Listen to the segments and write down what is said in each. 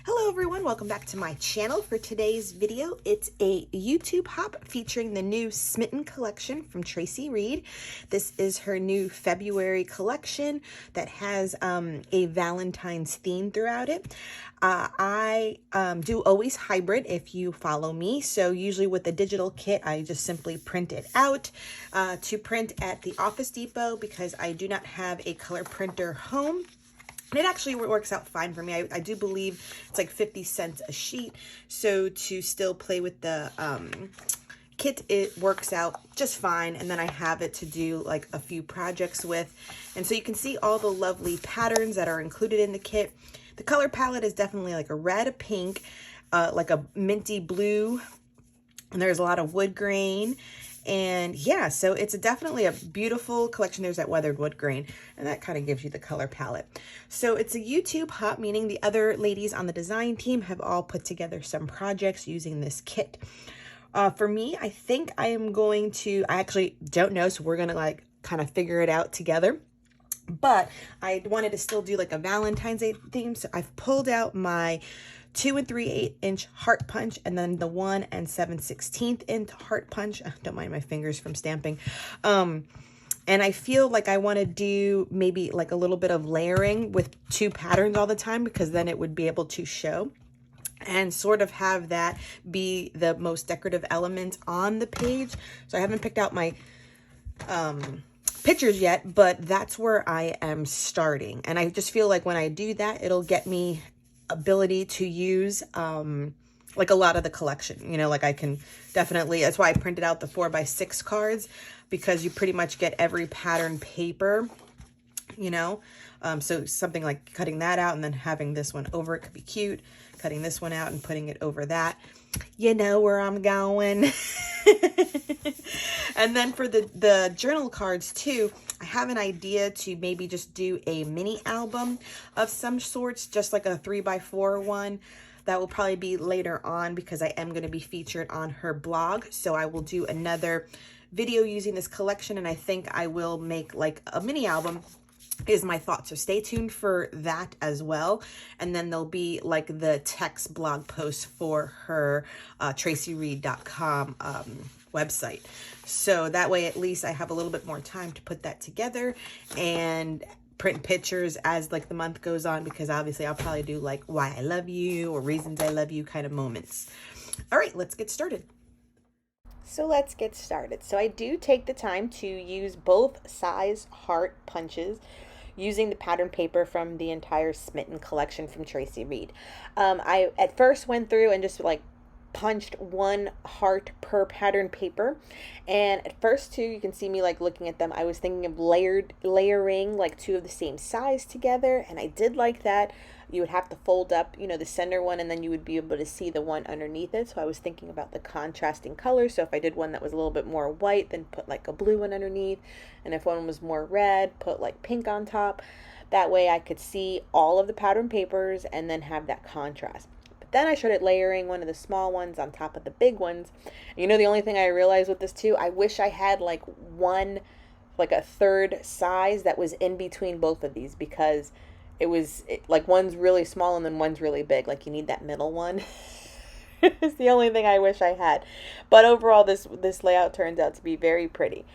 Hello everyone, welcome back to my channel. For today's video, it's a YouTube hop featuring the new Smitten collection from Traci Reed. This is her new February collection that has a Valentine's theme throughout it. I do always hybrid if you follow me. So usually with the digital kit, I just simply print it out to print at the Office Depot because I do not have a color printer home. And it actually works out fine for me. I do believe it's like 50 cents a sheet. So to still play with the kit, it works out just fine. And then I have it to do like a few projects with. And so you can see all the lovely patterns that are included in the kit. The color palette is definitely like a red, a pink, like a minty blue. And there's a lot of wood grain. And yeah, so it's definitely a beautiful collection. There's that weathered wood grain, and that kind of gives you the color palette. So it's a YouTube hop, meaning the other ladies on the design team have all put together some projects using this kit. For me, I think I am going to, I actually don't know, so we're going to like kind of figure it out together. But I wanted to still do like a Valentine's Day theme, so I've pulled out my 2 3/8 inch heart punch and then the 1 7/16 inch heart punch. Don't mind my fingers from stamping. And I feel like I want to do maybe like a little bit of layering with 2 patterns all the time, because then it would be able to show and sort of have that be the most decorative element on the page. So I haven't picked out my pictures yet, but that's where I am starting. And I just feel like when I do that, it'll get me ability to use like a lot of the collection, you know, like I can definitely, that's why I printed out the 4x6 cards, because you pretty much get every pattern paper, you know. So something like cutting that out and then having this one over it could be cute. Cutting this one out and putting it over that, you know where I'm going. And then for the journal cards too, I have an idea to maybe just do a mini album of some sorts, just like a 3x4 one. That will probably be later on, because I am going to be featured on her blog. So I will do another video using this collection, and I think I will make like a mini album is my thought. So stay tuned for that as well. And then there'll be like the text blog post for her tracireed.com website. So that way at least I have a little bit more time to put that together and print pictures as like the month goes on, because obviously I'll probably do like why I love you or reasons I love you kind of moments. All right, let's get started. So let's get started. So I do take the time to use both size heart punches using the pattern paper from the entire Smitten collection from Traci Reed. I at first went through and just like punched 1 heart per pattern paper, and at first too, you can see me like looking at them, I was thinking of layering like 2 of the same size together, and I did like that. You would have to fold up, you know, the center one, and then you would be able to see the one underneath it. So I was thinking about the contrasting colors. So if I did one that was a little bit more white, then put like a blue one underneath, and if one was more red, put like pink on top. That way I could see all of the pattern papers and then have that contrast. Then I started layering one of the small ones on top of the big ones. You know, the only thing I realized with this too, I wish I had like a third size that was in between both of these, because like one's really small and then one's really big. Like you need that middle one. It's the only thing I wish I had. But overall, this layout turns out to be very pretty.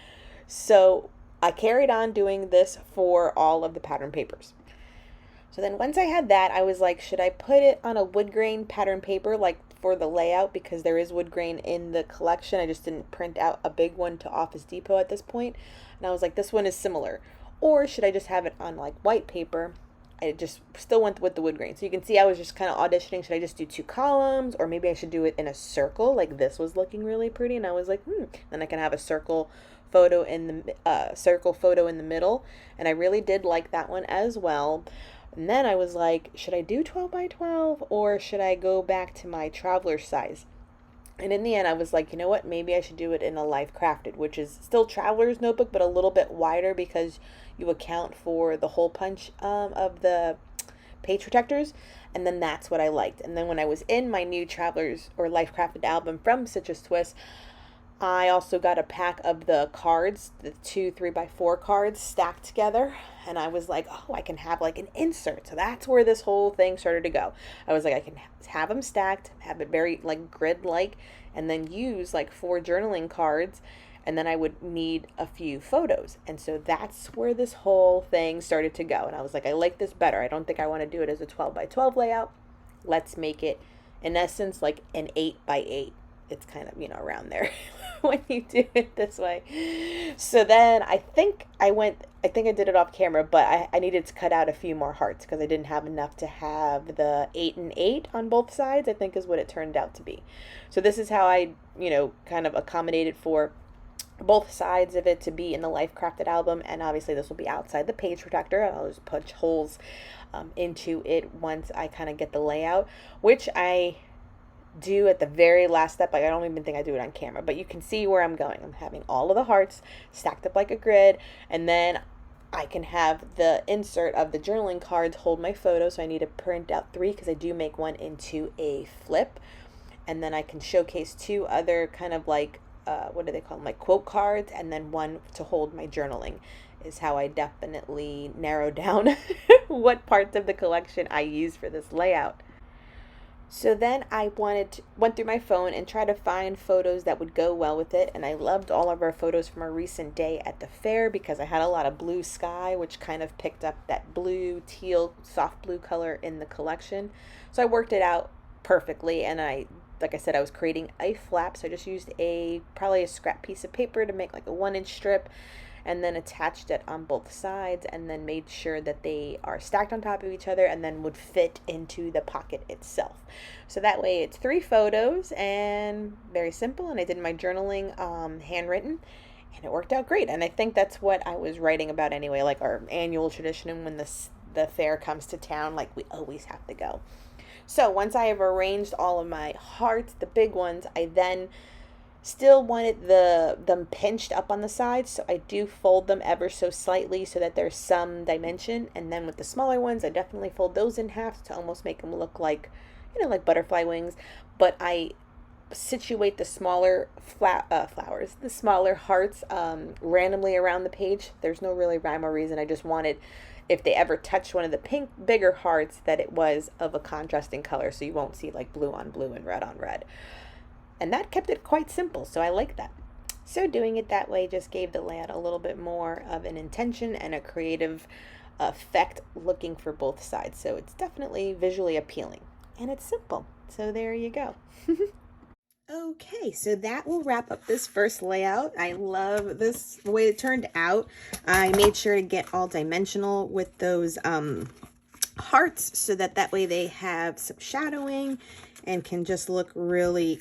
So I carried on doing this for all of the pattern papers. So then once I had that, I was like, should I put it on a wood grain pattern paper like for the layout, because there is wood grain in the collection. I just didn't print out a big one to Office Depot at this point. And I was like, this one is similar. Or should I just have it on like white paper? I just still went with the wood grain. So you can see I was just kind of auditioning. Should I just do 2 columns, or maybe I should do it in a circle? Like this was looking really pretty, and I was like, Then I can have a circle photo in the middle, and I really did like that one as well. And then I was like, should I do 12x12, or should I go back to my traveler size? And in the end, I was like, you know what? Maybe I should do it in a Life Crafted, which is still traveler's notebook, but a little bit wider, because you account for the hole punch of the page protectors. And then that's what I liked. And then when I was in my new travelers or Life Crafted album from Citrus Twist, I also got a pack of the cards, the 2 3x4 cards stacked together. And I was like, oh, I can have like an insert. So that's where this whole thing started to go. I was like, I can have them stacked, have it very like grid-like, and then use like 4 journaling cards. And then I would need a few photos. And so that's where this whole thing started to go. And I was like, I like this better. I don't think I want to do it as a 12x12 layout. Let's make it, in essence, like an 8x8. It's kind of, around there when you do it this way. So then I think I did it off camera, but I needed to cut out a few more hearts because I didn't have enough to have the 8 and 8 on both sides, I think is what it turned out to be. So this is how I, kind of accommodated for both sides of it to be in the Life Crafted album. And obviously this will be outside the page protector. I'll just punch holes into it once I kind of get the layout, which I do at the very last step. Like, I don't even think I do it on camera, but you can see where I'm going. I'm having all of the hearts stacked up like a grid, and then I can have the insert of the journaling cards hold my photo. So I need to print out 3 because I do make one into a flip, and then I can showcase 2 other kind of like what do they call them, like quote cards, and then 1 to hold my journaling. Is how I definitely narrow down what parts of the collection I use for this layout. So then I went through my phone and tried to find photos that would go well with it. And I loved all of our photos from our recent day at the fair because I had a lot of blue sky, which kind of picked up that blue, teal, soft blue color in the collection. So I worked it out perfectly. And like I said, I was creating a flap. So I just used probably a scrap piece of paper to make like a 1-inch strip, and then attached it on both sides, and then made sure that they are stacked on top of each other and then would fit into the pocket itself. So that way it's 3 photos and very simple. And I did my journaling handwritten, and it worked out great. And I think that's what I was writing about anyway, like our annual tradition when the fair comes to town, like we always have to go. So once I have arranged all of my hearts, the big ones, I then still wanted them pinched up on the sides, so I do fold them ever so slightly so that there's some dimension. And then with the smaller ones, I definitely fold those in half to almost make them look like, like butterfly wings. But I situate the smaller flowers, the smaller hearts, randomly around the page. There's no really rhyme or reason. I just wanted, if they ever touched one of the bigger hearts, that it was of a contrasting color, so you won't see like blue on blue and red on red. And that kept it quite simple, so I like that. So doing it that way just gave the layout a little bit more of an intention and a creative effect looking for both sides. So it's definitely visually appealing, and it's simple. So there you go. Okay, so that will wrap up this first layout. I love this, the way it turned out. I made sure to get all dimensional with those hearts so that way they have some shadowing and can just look really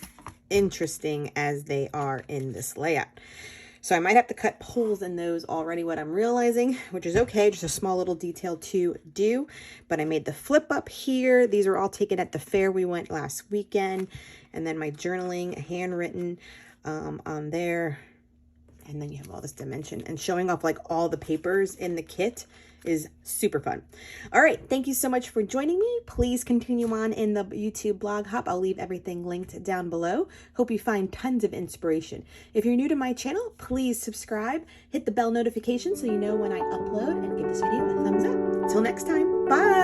interesting as they are in this layout. So I might have to cut holes in those already, what I'm realizing, which is okay, just a small little detail to do. But I made the flip up here. These were all taken at the fair we went last weekend. And then my journaling, handwritten on there. And then you have all this dimension, and showing off like all the papers in the kit is super fun. All right, thank you so much for joining me. Please continue on in the YouTube blog hop. I'll leave everything linked down below. Hope you find tons of inspiration. If you're new to my channel, please subscribe, hit the bell notification so you know when I upload, and give this video a thumbs up. Until next time, bye.